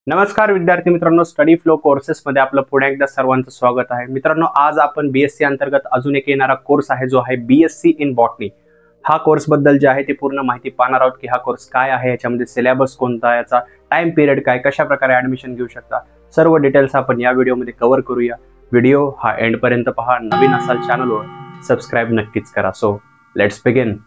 नमस्कार विद्यार्थी मित्रांनो, स्टडी फ्लो कोर्सेस मध्ये आपलं पुन्हा एकदा सर्वांचं स्वागत आहे। मित्रांनो, आज आपण बीएससी अंतर्गत अजून एक येणारा कोर्स आहे जो आहे बीएससी इन बॉटनी। हा कोर्स बद्दल जे आहे ते पूर्ण माहिती पाहणार आहोत की हा कोर्स काय आहे, याच्यामध्ये सिलेबस कोणता, याचा टाइम पिरियड काय, कशा प्रकारे ऍडमिशन घेऊ शकता, सर्व डिटेल्स आपण या व्हिडिओमध्ये कव्हर करूया। व्हिडिओ हा एंड पर्यंत पहा। नवीन असाल चॅनलवर सबस्क्राइब नक्कीच करा। So let's begin.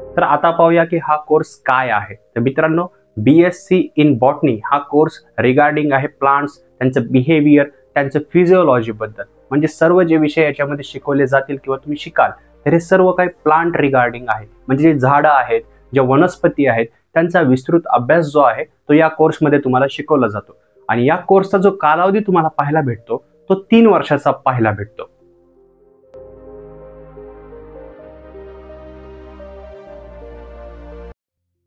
तर आता पाहूया की हा कोर्स काय आहे। तर मित्रांनो, बीएससी इन बॉटनी हा कोर्स रिगार्डिंग आहे प्लांट्स, त्यांचं बिहेवियर, त्यांचं फिजिओलॉजी बद्दल, म्हणजे सर्व जे विषय याच्यामध्ये शिकवले जातील किंवा तुम्ही शिकाल तर हे सर्व काही प्लांट रिगार्डिंग आहे। म्हणजे जे झाडं आहेत, जे वनस्पती आहेत, त्यांचा विस्तृत अभ्यास जो आहे तो या कोर्समध्ये तुम्हाला शिकवला जातो। आणि या कोर्सचा जो कालावधी तुम्हाला पाहायला भेटतो तो 3 वर्षाचा पाहायला भेटतो।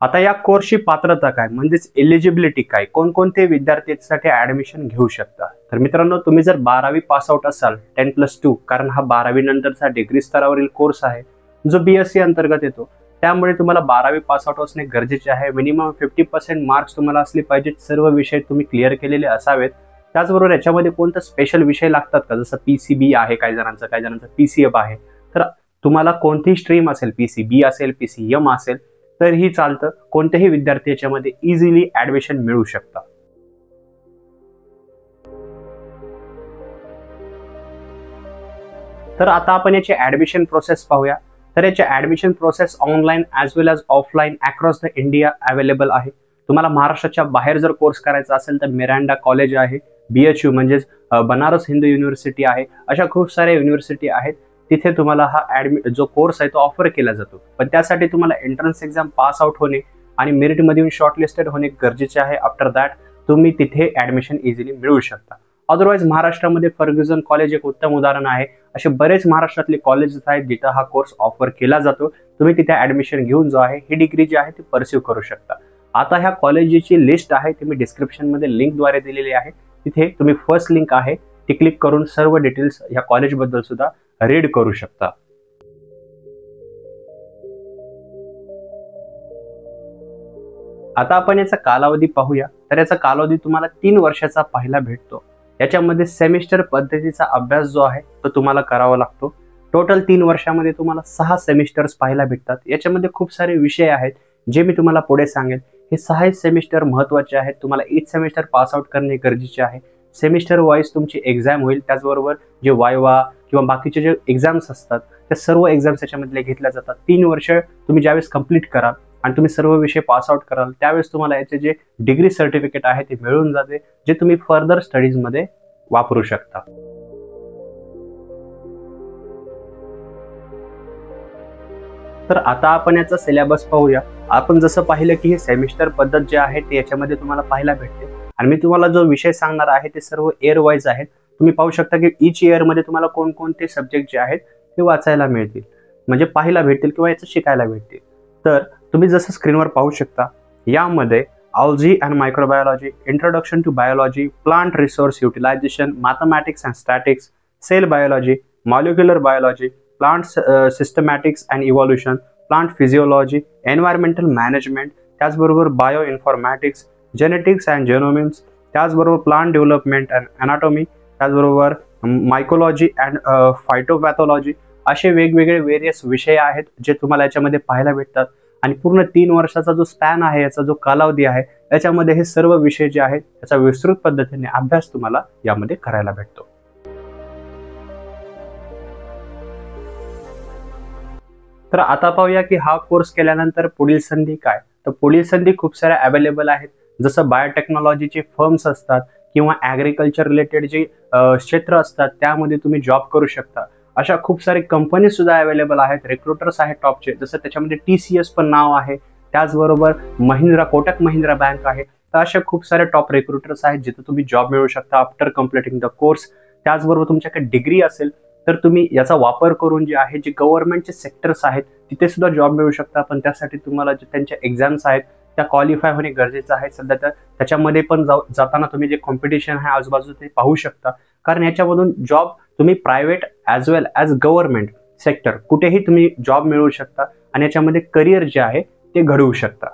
आता या कोर्सची पात्रता काय, म्हणजेच एलिजिबिलिटी काय, कोणकोणते विद्यार्थी यासाठी ऍडमिशन घेऊ शकता। तर मित्रांनो, तुम्ही जर 12वी पास आउट असाल 10+2, कारण हा 12वी नंतरचा डिग्री स्तरावरील कोर्स आहे जो बीएससी अंतर्गत येतो, त्यामुळे तुम्हाला 12वी पास आउट असणे गरजेचे आहे। मिनिमम 50% मार्क्स तुम्हाला असले पाहिजेत, सर्व विषय तुम्ही क्लिअर केलेले असावेत। त्याचबरोबर याच्यामध्ये कोणता स्पेशल विषय लागतात का, जसं पीसीबी आहे काही जणांचा पीसीएफ आहे, तर तुम्हाला कोणतीही स्ट्रीम असेल, पीसीबी असेल, पीसीएम असेल, तर ही चालतं। कोणत्याही विद्यार्थी याच्यामध्ये इझिली ऍडमिशन मिळू शकता। तर आता आपण याची ऍडमिशन प्रोसेस पाहूया। तर याची admission process online as well as offline across the India available आहे। तुम्हाला महाराष्ट्राच्या बाहेर जर कोर्स करायचा असेल तर मिरांडा कॉलेज आहे, बीएचयू म्हणजेच बनारस हिंदू युनिव्हर्सिटी आहे, अशा खूप साऱ्या युनिव्हर्सिटी आहेत, तिथे तुम्हाला हा जो कोर्स आहे तो ऑफर केला जातो। पण त्यासाठी तुम्हाला एंट्रन्स एक्झाम पास आउट होणे आणि मेरिट मध्ये शॉर्टलिस्टेड होणे गरजेचे आहे। आफ्टर दॅट तुम्ही तिथे ऍडमिशन इझिली मिळवू शकता। अदरवाइज महाराष्ट्रामध्ये फर्ग्युसन कॉलेज एक उत्तम उदाहरण आहे। असे बरेच महाराष्ट्रातले कॉलेजेस आहेत जिथे हा कोर्स ऑफर केला जातो। तुम्ही तिथे ऍडमिशन घेऊन जो आहे ही डिग्री जी आहे ती परस्यू करू शकता। आता ह्या कॉलेजची लिस्ट आहे ती मी डिस्क्रिप्शन मध्ये लिंक द्वारे दिलेली आहे, तिथे तुम्ही फर्स्ट लिंक आहे ती क्लिक करून सर्व डिटेल्स ह्या कॉलेज बद्दल सुद्धा रीड करू शकता। आता आपण याचा कालावधी पाहूया। तर याचा कालावधी तुम्हाला 3 वर्षाचा पाहायला भेटतो। याच्यामध्ये सेमिस्टर पद्धतीचा अभ्यास जो आहे तो तुम्हाला करावा लागतो। टोटल 3 वर्षामध्ये तुम्हाला 6 सेमिस्टर्स पाहायला भेटतात। याच्यामध्ये खूप सारे विषय आहेत जे मी तुम्हाला पुढे सांगेन। हे 6 सेमिस्टर महत्त्वाचे आहेत, तुम्हाला ईच सेमिस्टर पास आउट करणे गरजेचे आहे। सेमिस्टर वाईज तुमची एक्झाम होईल, त्याचबरोबर जे वायवा किंवा बाकीचे जे एक्झाम्स असतात त्या सर्व एक्झाम्स याच्यामधले घेतल्या जातात। 3 वर्ष तुम्ही ज्यावेळेस कंप्लीट कराल आणि तुम्ही सर्व विषय पास आउट कराल त्यावेळेस तुम्हाला याचे जे डिग्री सर्टिफिकेट आहे ते मिळून जाते, जे तुम्ही फर्दर स्टडीज मध्ये वापरू शकता। तर आता आपण याचा सिलेबस पाहूया। आपण जसं पाहिलं की हे सेमिस्टर पद्धत जे आहे ते याच्यामध्ये तुम्हाला पाहायला भेटते आणि मी तुम्हाला जो विषय सांगणार आहे ते सर्व इयर वाईज आहेत। तुम्ही पाहू शकता की ईच इयर मध्ये तुम्हाला कोणकोणते सब्जेक्ट जे आहेत ते वाचायला मिळतील, म्हणजे पाहायला भेटतील किंवा याचं शिकायला भेटतील। तर तुम्ही जसं स्क्रीनवर पाहू शकता, यामध्ये algae and microbiology, introduction to biology, plant resource utilization, mathematics and statistics, cell biology, molecular biology, plant systematics and evolution, plant physiology, environmental management, त्याचबरोबर bioinformatics, genetics and genomics, त्याचबरोबर plant development and anatomy, त्याचबरोबर mycology and phytopathology, असे वेगवेगळे various विषय आहेत जे तुम्हाला याच्यामध्ये पाहायला भेटतात। आणि पूर्ण 3 वर्षाचा जो स्पॅन आहे, याचा जो कालावधी आहे, याच्यामध्ये हे सर्व विषय जे आहेत त्याचा विस्तृत पद्धतीने अभ्यास तुम्हाला यामध्ये करायला भेटतो। तर आता पाहूया की हा कोर्स केल्यानंतर पुढील संधी काय। तर पुढील संधी खूप साऱ्या अवेलेबल आहेत, जसं बायोटेक्नॉलॉजीचे फर्म्स असतात किंवा ॲग्रिकल्चर रिलेटेड जे क्षेत्र असतात त्यामध्ये तुम्ही जॉब करू शकता। अशा खूप सारे कंपनी सुद्धा अवेलेबल आहेत, रिक्रुटर्स आहेत टॉपचे, जसं त्याच्यामध्ये TCS पण नाव आहे, त्याचबरोबर कोटक महिंद्रा बँक आहे। तर अशा खूप सारे टॉप रिक्रुटर्स आहेत जिथे तुम्ही जॉब मिळवू शकता आफ्टर कम्प्लिटिंग द कोर्स। त्याचबरोबर तुमच्याकडे डिग्री असेल तर तुम्ही याचा वापर करून जे आहे जे गव्हर्नमेंटचे सेक्टर्स आहेत तिथे सुद्धा जॉब मिळवू शकता। पण त्यासाठी तुम्हाला जे त्यांच्या एक्झाम्स आहेत त्या क्वालिफाय होणे गरजेचं आहे। सध्या तर त्याच्यामध्ये पण जाताना तुम्ही जे कॉम्पिटिशन आहे आजूबाजू ते पाहू शकता, कारण याच्यामधून जॉब तुम्ही प्रायव्हेट ॲज वेल ॲज गव्हर्नमेंट सेक्टर कुठेही तुम्ही जॉब मिळवू शकता आणि याच्यामध्ये करिअर जे आहे ते घडवू शकता.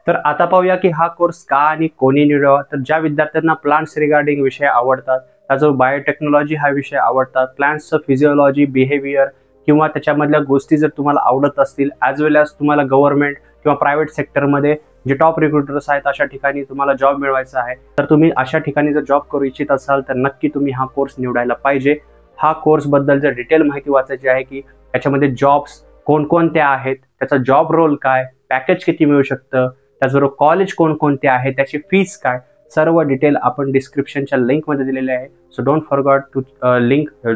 तर आता पाहूया की हा कोर्स का आणि कोणी निवडावा. तर ज्या विद्यार्थ्यांना प्लांट्स रिगार्डिंग विषय आवडतात, त्याचबरोबर बायोटेक्नॉलॉजी हा विषय आवडतात, प्लांट्सचं फिजिओलॉजी, बिहेवियर किंवा त्याच्यामधल्या गोष्टी जर तुम्हाला आवडत असतील, ॲज वेल ॲज तुम्हाला गव्हर्नमेंट किंवा प्रायव्हेट सेक्टरमध्ये जे टॉप रिक्रुटर्स आहेत अशा ठिकाणी तुम्हाला जॉब मिळवायचा आहे, तर तुम्ही अशा ठिकाणी जर जॉब करू इच्छित असाल तर नक्की तुम्ही हा कोर्स निवडायला पाहिजे. हा कोर्सबद्दल जर डिटेल माहिती वाचायची आहे की त्याच्यामध्ये जॉब्स कोणकोणत्या आहेत, त्याचा जॉब रोल काय, पॅकेज किती मिळू शकतं, त्याचबरोबर कॉलेज कोणकोणते आहे, त्याची फीस काय, सर्व डिटेल आपण डिस्क्रिप्शनच्या लिंकमध्ये दिलेले आहे. So don't forgot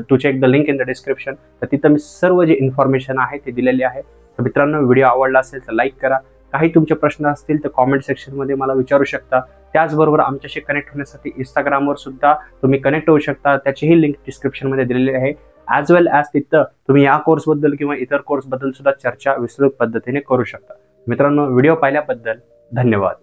to check the link in the description. तर तिथं मी सर्व जे इन्फॉर्मेशन आहे ते दिलेली आहे. तर मित्रांनो, व्हिडिओ आवडला असेल तर लाईक करा. काही तुमचे प्रश्न असतील तर कॉमेंट सेक्शनमध्ये मला विचारू शकता. त्याचबरोबर आमच्याशी कनेक्ट होण्यासाठी इंस्टाग्रामवर सुद्धा तुम्ही कनेक्ट होऊ शकता. त्याचीही लिंक डिस्क्रिप्शनमध्ये दिलेली आहे. ॲज वेल ॲज तिथं तुम्ही या कोर्सबद्दल किंवा इतर कोर्सबद्दल सुद्धा चर्चा विस्तृत पद्धतीने करू शकता. मित्रांनो, व्हिडिओ पाहिल्याबद्दल धन्यवाद.